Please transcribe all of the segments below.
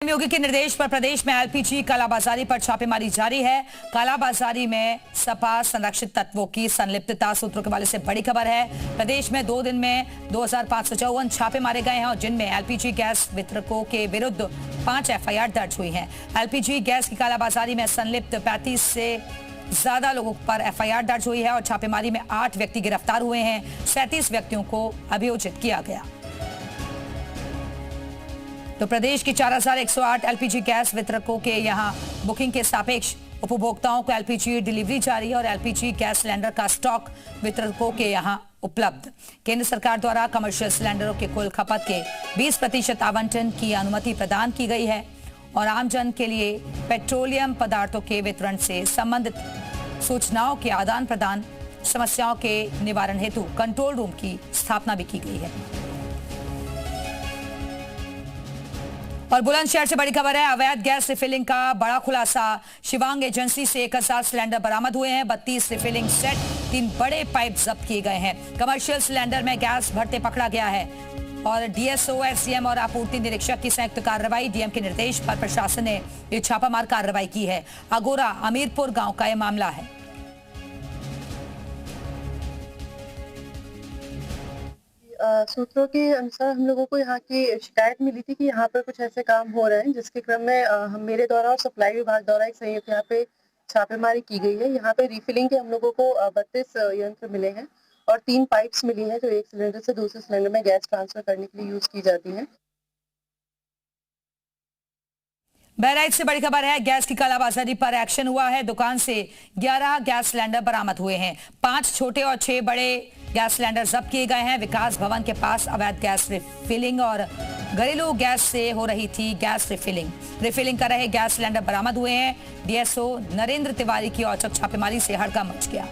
योगी के निर्देश पर प्रदेश में एलपीजी कालाबाजारी पर छापेमारी जारी है। कालाबाजारी में सपा संरक्षित तत्वों की संलिप्तता सूत्रों के हवाले से बड़ी खबर है। प्रदेश में 2 दिन में 2554 छापे मारे गए हैं और जिनमें एलपीजी गैस वितरकों के विरुद्ध 5 एफआईआर दर्ज हुई हैं। एलपीजी गैस की कालाबाजारी में संलिप्त 35 से ज्यादा लोगों पर एफआईआर दर्ज हुई है और छापेमारी में 8 व्यक्ति गिरफ्तार हुए हैं। 37 व्यक्तियों को अभियोजित किया गया। तो प्रदेश की 4108 एलपीजी गैस वितरकों के यहां बुकिंग के सापेक्ष उपभोक्ताओं को एलपीजी डिलीवरी जारी है और एलपीजी गैस सिलेंडर का स्टॉक वितरकों के यहां उपलब्ध। केंद्र सरकार द्वारा कमर्शियल सिलेंडरों के कुल खपत के 20% आवंटन की अनुमति प्रदान की गई है और आमजन के लिए पेट्रोलियम पदार्थों के वितरण से संबंधित सूचनाओं के आदान प्रदान समस्याओं के निवारण हेतु कंट्रोल रूम की स्थापना भी की गई है। और बुलंदशहर से बड़ी खबर है। अवैध गैस रिफिलिंग का बड़ा खुलासा। शिवांग एजेंसी से 1000 सिलेंडर बरामद हुए हैं। 32 रिफिलिंग सेट, 3 बड़े पाइप जब्त किए गए हैं। कमर्शियल सिलेंडर में गैस भरते पकड़ा गया है और डीएसओ, एसडीएम और आपूर्ति निरीक्षक की संयुक्त कार्रवाई। डीएम के निर्देश पर प्रशासन ने ये छापामार कार्रवाई की है। अगोरा अमीरपुर गांव का यह मामला है। सूत्रों के अनुसार हम लोगों को यहाँ की शिकायत मिली थी कि यहाँ पर कुछ ऐसे काम हो रहे हैं, जिसके क्रम में हम मेरे द्वारा और सप्लाई विभाग द्वारा एक संयुक्त यहाँ पे छापेमारी की गई है। यहाँ पे रिफिलिंग के हम लोगों को 32 यंत्र मिले हैं और 3 पाइप्स मिली हैं जो एक सिलेंडर से दूसरे सिलेंडर में गैस ट्रांसफर करने के लिए यूज की जाती हैं। बहराइच से बड़ी खबर है। गैस की कालाबाजारी पर एक्शन हुआ है। दुकान से 11 गैस सिलेंडर बरामद हुए हैं। 5 छोटे और 6 बड़े गैस सिलेंडर जब्त किए गए हैं। विकास भवन के पास अवैध गैस रिफिलिंग और घरेलू गैस से हो रही थी गैस रिफिलिंग कर रहे गैस सिलेंडर बरामद हुए हैं। डीएसओ नरेंद्र तिवारी की औचक छापेमारी से हड़कंप मच गया।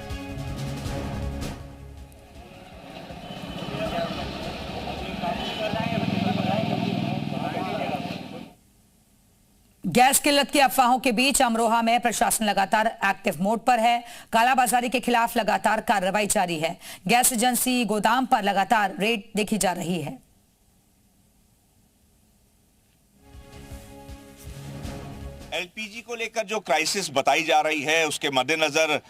गैस किल्लत की अफवाहों के बीच अमरोहा में प्रशासन लगातार एक्टिव मोड पर है। कालाबाजारी के खिलाफ लगातार कार्रवाई जारी है। गैस एजेंसी गोदाम पर लगातार रेड देखी जा रही है। एलपीजी को लेकर जो क्राइसिस बताई जा रही है, उसके मद्देनजर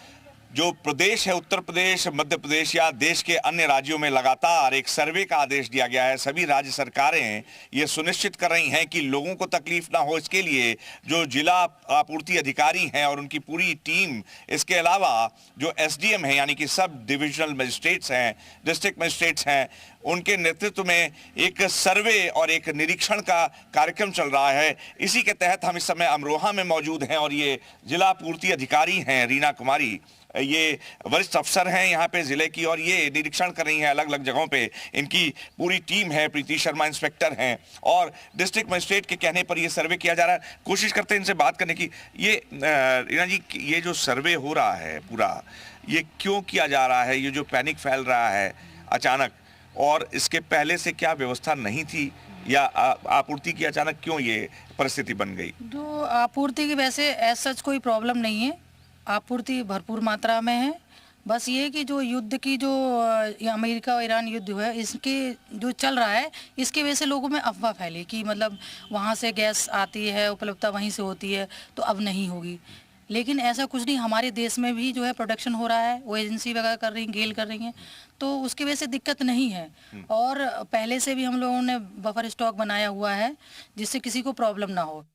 जो प्रदेश है, उत्तर प्रदेश, मध्य प्रदेश या देश के अन्य राज्यों में लगातार एक सर्वे का आदेश दिया गया है। सभी राज्य सरकारें ये सुनिश्चित कर रही हैं कि लोगों को तकलीफ ना हो। इसके लिए जो जिला आपूर्ति अधिकारी हैं और उनकी पूरी टीम, इसके अलावा जो एसडीएम हैं यानी कि सब डिविजनल मजिस्ट्रेट्स हैं, डिस्ट्रिक्ट मजिस्ट्रेट्स हैं, उनके नेतृत्व में एक सर्वे और एक निरीक्षण का कार्यक्रम चल रहा है। इसी के तहत हम इस समय अमरोहा में मौजूद हैं और ये जिला आपूर्ति अधिकारी हैं रीना कुमारी, ये वरिष्ठ अफसर हैं यहाँ पे जिले की और ये निरीक्षण कर रही हैं अलग अलग जगहों पे। इनकी पूरी टीम है, प्रीति शर्मा इंस्पेक्टर हैं और डिस्ट्रिक्ट मजिस्ट्रेट के कहने पर ये सर्वे किया जा रहा है। कोशिश करते हैं इनसे बात करने की। ये रीना जी, ये जो सर्वे हो रहा है पूरा, ये क्यों किया जा रहा है? ये जो पैनिक फैल रहा है अचानक, और इसके पहले से क्या व्यवस्था नहीं थी या आपूर्ति की अचानक क्यों ये परिस्थिति बन गई? जो आपूर्ति की वैसे एज सच कोई प्रॉब्लम नहीं है, आपूर्ति भरपूर मात्रा में है। बस ये कि जो युद्ध की जो अमेरिका और ईरान युद्ध है, इसके जो चल रहा है, इसकी वजह से लोगों में अफवाह फैली कि मतलब वहाँ से गैस आती है, उपलब्धता वहीं से होती है, तो अब नहीं होगी। लेकिन ऐसा कुछ नहीं, हमारे देश में भी जो है प्रोडक्शन हो रहा है, वो एजेंसी वगैरह कर रही हैं, गेल कर रही हैं, तो उसकी वजह से दिक्कत नहीं है। और पहले से भी हम लोगों ने बफर स्टॉक बनाया हुआ है जिससे किसी को प्रॉब्लम ना हो।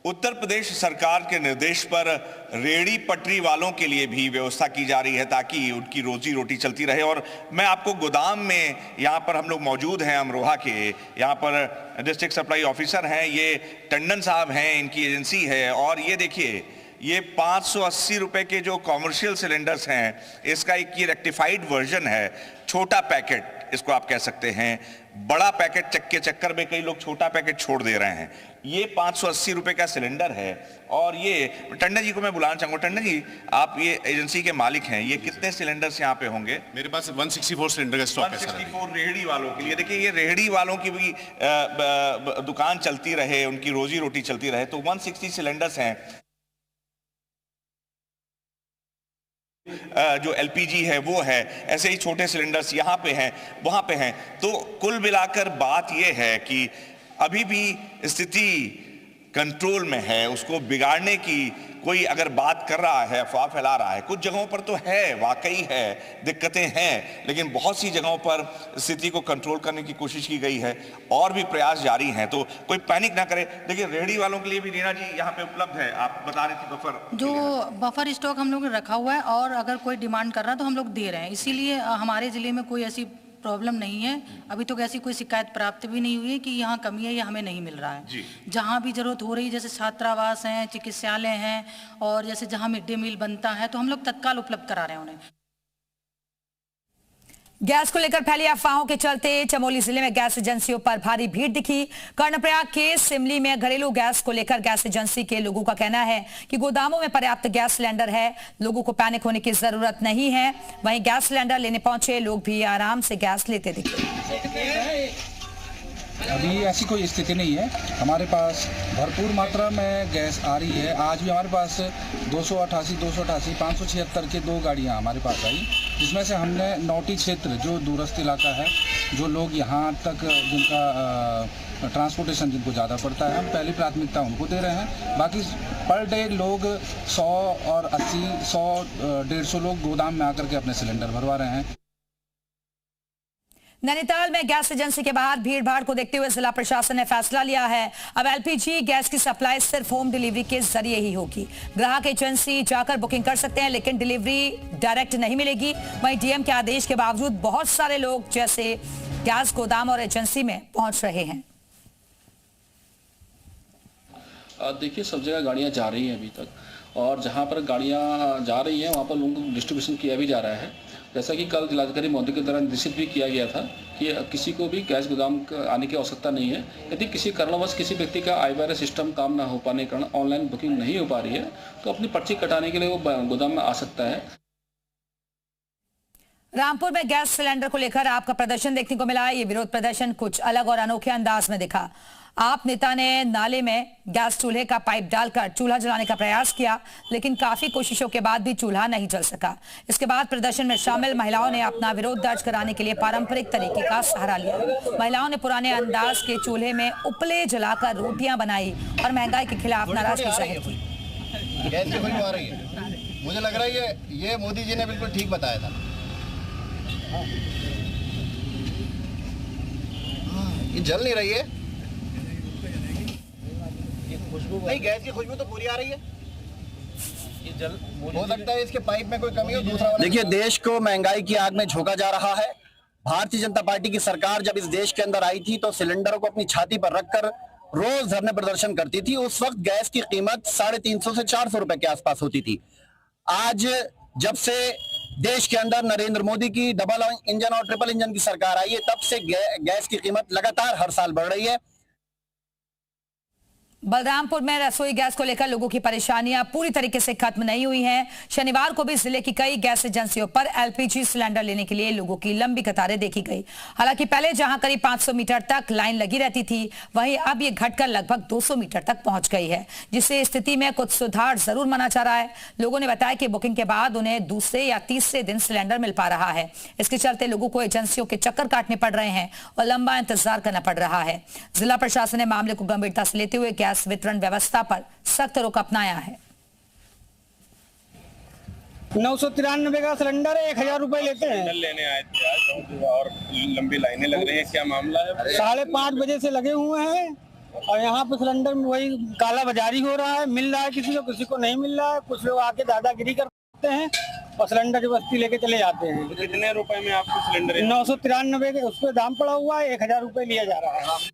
उत्तर प्रदेश सरकार के निर्देश पर रेहड़ी पटरी वालों के लिए भी व्यवस्था की जा रही है ताकि उनकी रोजी रोटी चलती रहे। और मैं आपको गोदाम में, यहाँ पर हम लोग मौजूद हैं अमरोहा के, यहाँ पर डिस्ट्रिक्ट सप्लाई ऑफिसर हैं, ये टंडन साहब हैं, इनकी एजेंसी है। और ये देखिए, ये 580 रुपए के जो कॉमर्शियल सिलेंडर्स हैं, इसका एक ये रेक्टिफाइड वर्जन है, छोटा पैकेट इसको आप कह सकते हैं। बड़ा पैकेट के चक्कर में कई लोग छोटा पैकेट छोड़ दे रहे हैं। ये 580 रुपए का सिलेंडर है। और ये टंडन जी को मैं बुलाना चाहूंगा। टंडन जी, आप ये एजेंसी के मालिक हैं, ये कितने सिलेंडर्स यहाँ पे होंगे? मेरे पास 164 सिलेंडर का स्टॉक है सर। 164 रेहड़ी वालों के लिए। देखिए, ये रेहड़ी वालों की भी दुकान चलती रहे, उनकी रोजी रोटी चलती रहे, तो 160 सिलेंडर्स हैं। जो एलपीजी है वो है, ऐसे ही छोटे सिलेंडर्स यहाँ पे हैं, वहाँ पे हैं। तो कुल मिलाकर बात ये है कि अभी भी स्थिति कंट्रोल में है, उसको बिगाड़ने की कोई अगर बात कर रहा है, अफवाह फैला रहा है, कुछ जगहों पर तो है, वाकई है, दिक्कतें हैं, लेकिन बहुत सी जगहों पर स्थिति को कंट्रोल करने की कोशिश की गई है और भी प्रयास जारी हैं। तो कोई पैनिक ना करे। देखिए रेहड़ी वालों के लिए भी रीना जी यहाँ पे उपलब्ध है, आप बता रहे थे बफर, जो बफर स्टॉक हम लोग ने रखा हुआ है और अगर कोई डिमांड कर रहा है तो हम लोग दे रहे हैं। इसीलिए हमारे ज़िले में कोई ऐसी प्रॉब्लम नहीं है। अभी तो ऐसी कोई शिकायत प्राप्त भी नहीं हुई है कि यहाँ कमी है या हमें नहीं मिल रहा है। जहाँ भी जरूरत हो रही है, जैसे छात्रावास हैं, चिकित्सालय हैं और जैसे जहाँ मिड डे मील बनता है तो हम लोग तत्काल उपलब्ध करा रहे हैं उन्हें। गैस को लेकर फैली अफवाहों के चलते चमोली जिले में गैस एजेंसियों पर भारी भीड़ दिखी। कर्णप्रयाग के सिमली में घरेलू गैस को लेकर गैस एजेंसी के लोगों का कहना है कि गोदामों में पर्याप्त गैस सिलेंडर है, लोगों को पैनिक होने की जरूरत नहीं है। वहीं गैस सिलेंडर लेने पहुंचे लोग भी आराम से गैस लेते दिखे। अभी ऐसी कोई स्थिति नहीं है, हमारे पास भरपूर मात्रा में गैस आ रही है। आज भी हमारे पास 288, 576 की 2 गाड़ियाँ हमारे पास आई, जिसमें से हमने नौटी क्षेत्र जो दूरस्थ इलाका है, जो लोग यहाँ तक जिनका ट्रांसपोर्टेशन जिनको ज़्यादा पड़ता है, हम पहली प्राथमिकता उनको दे रहे हैं। बाकी पर डे लोग 100 और 80, 100, 150 लोग गोदाम में आकर के अपने सिलेंडर भरवा रहे हैं। नैनीताल में गैस एजेंसी के बाहर भीड़ भाड़ को देखते हुए जिला प्रशासन ने फैसला लिया है, अब एलपीजी गैस की सप्लाई सिर्फ होम डिलीवरी के जरिए ही होगी। ग्राहक एजेंसी जाकर बुकिंग कर सकते हैं, लेकिन डिलीवरी डायरेक्ट नहीं मिलेगी। वहीं डीएम के आदेश के बावजूद बहुत सारे लोग जैसे गैस गोदाम और एजेंसी में पहुंच रहे हैं। देखिए सब जगह गाड़ियाँ जा रही हैं अभी तक, और जहाँ पर गाड़ियाँ जा रही हैं वहाँ पर लोगों को डिस्ट्रीब्यूशन किया भी जा रहा है। जैसा कि कल जिलाधिकारी महोदय के द्वारा निर्देशित भी किया गया था कि किसी को भी गैस गोदाम आने की आवश्यकता नहीं है। यदि किसी कारणवश किसी व्यक्ति का आई सिस्टम काम ना हो पाने के कारण ऑनलाइन बुकिंग नहीं हो पा रही है तो अपनी पर्ची कटाने के लिए वो गोदाम में आ सकता है। रामपुर में गैस सिलेंडर को लेकर आपका प्रदर्शन देखने को मिला। ये विरोध प्रदर्शन कुछ अलग और अनोखे अंदाज में दिखा। आप नेता ने नाले में गैस चूल्हे का पाइप डालकर चूल्हा जलाने का प्रयास किया, लेकिन काफी कोशिशों के बाद भी चूल्हा नहीं जल सका। इसके बाद प्रदर्शन में शामिल महिलाओं ने अपना विरोध दर्ज कराने के लिए पारंपरिक तरीके का सहारा लिया। महिलाओं ने पुराने अंदाज के चूल्हे में उपले जलाकर रोटियां बनाई और महंगाई के खिलाफ नाराजगी जाहिर की। गैस की खुशबू आ रही है, मुझे लग रहा है ये मोदी जी ने बिल्कुल ठीक बताया था। ये जल नहीं रही है, नहीं गैस की खुशबू तो पूरी आ रही है। ये जल हो सकता है इसके पाइप में कोई कमी हो। दूसरा देखिए, देश को महंगाई की आग में झोंका जा रहा है। भारतीय जनता पार्टी की सरकार जब इस देश के अंदर आई थी तो सिलेंडरों को अपनी छाती पर रखकर रोज धरने प्रदर्शन करती थी। उस वक्त गैस की कीमत 350 से 400 रुपए के आसपास होती थी। आज जब से देश के अंदर नरेंद्र मोदी की डबल इंजन और ट्रिपल इंजन की सरकार आई है, तब से गैस की कीमत लगातार हर साल बढ़ रही है। बलरामपुर में रसोई गैस को लेकर लोगों की परेशानियां पूरी तरीके से खत्म नहीं हुई हैं। शनिवार को भी जिले की कई गैस एजेंसियों पर एलपीजी सिलेंडर लेने के लिए लोगों की लंबी कतारें देखी गई। हालांकि पहले जहां करीब 500 मीटर तक लाइन लगी रहती थी, वहीं अब ये घटकर लगभग 200 मीटर तक पहुंच गई है, जिससे स्थिति में कुछ सुधार जरूर माना जा रहा है। लोगों ने बताया कि बुकिंग के बाद उन्हें दूसरे या तीसरे दिन सिलेंडर मिल पा रहा है। इसके चलते लोगों को एजेंसियों के चक्कर काटने पड़ रहे हैं और लंबा इंतजार करना पड़ रहा है। जिला प्रशासन ने मामले को गंभीरता से लेते हुए गैस वितरण व्यवस्था पर सख्त रुख अपनाया है। 993 का सिलेंडर है, 1000 रुपए लेते हैं। लेने आए थे आज और लंबी लाइनें लग रही है, क्या मामला है? 5:30 बजे से लगे हुए हैं और यहाँ पे सिलेंडर में वही काला बाजारी हो रहा है। मिल रहा है किसी को नहीं मिल रहा है। कुछ लोग आके दादागिरी करते हैं और सिलेंडर जबरदस्ती लेके चले जाते हैं। कितने रुपए में आपको सिलेंडर? 993 के उस पर दाम पड़ा हुआ है, 1000 रुपए लिया जा रहा है।